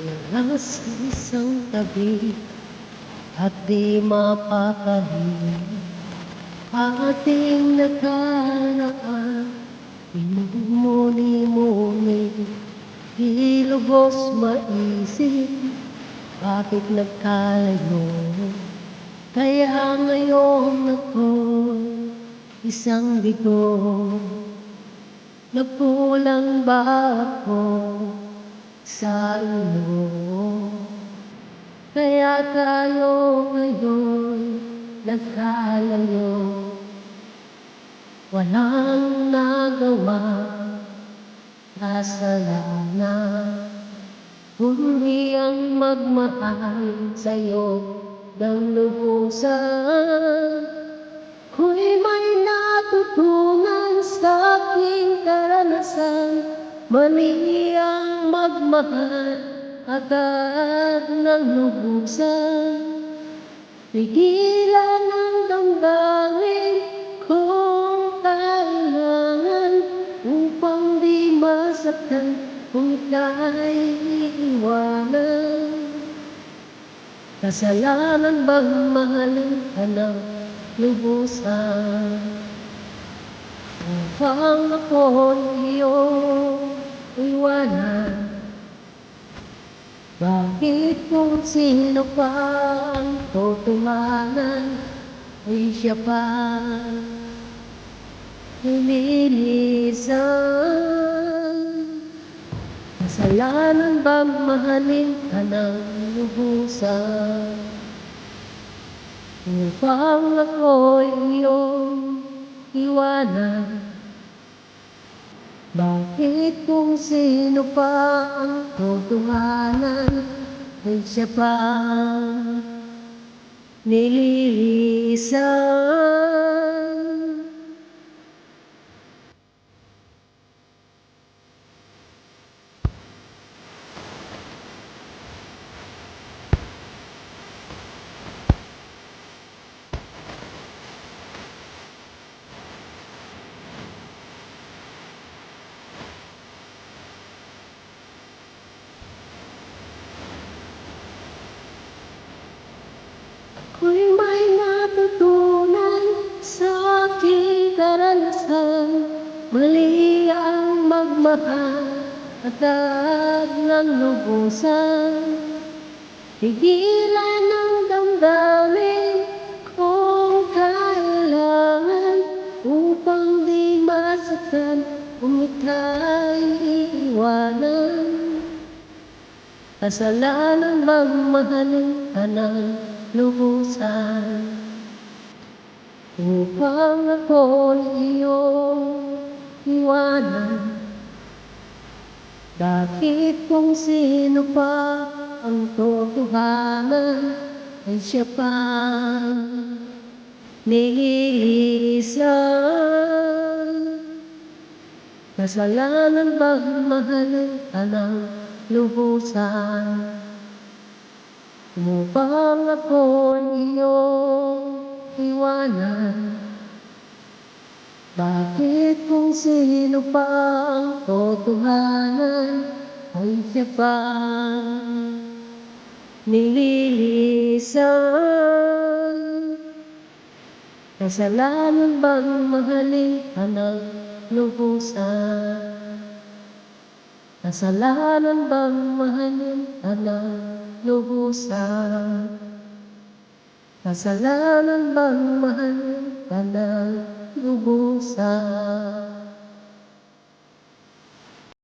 Lang sa isang tabi at di mapapali ating nakaraan. Minumuni-muni, di lubos maisip bakit nagkalayo. Kaya ngayon ako'y isang bigo. Nagkulang ba ako sa iyo? Kaya tayo ngayon nagkalayo. Walang nagawa kasalanan, kundi ang magmahal sa'yo ng lubusan. Ko'y may natutunan sa aking karanasan, mali ang magmahal agad ng lubusan. Pigilan ang damdamin kung kailangan upang di masaktan kung ika'y iiwanan. Kasalanan bang mahalin ka ng lubusan upang ako'y iyong iwanan? Bakit kung sino pa ang totohanan ay siya pa nililisan? Kasalanan bang mahalin ka ng lubusan upang ako'y iyong iwanan? Bakit kung sino pa ang totohanan ay siya pa nililisan? Ako'y may natutunan sa aking karanasan, mali ang magmahal agad ng lubusan. Pigilan ang damdamin kung kailangan upang di masaktan kung ika'y iiwanan. Kasalanan bang mahalin ka ng lubusan upang ako'y iyong iwanan? Bakit kung sino pa ang totohanan ay siya pa nililisan? Kasalanan bang mahalin ka ng lubusan upang ako'y iyong iwanan? Bakit kung sino pa ang totohanan ay siya pa nililisan? Kasalanan bang mahalin ka ng lubusan? Kasalanan bang mahalin ka ng lubusan? Kasalanan bang mahalin ka ng lubusan?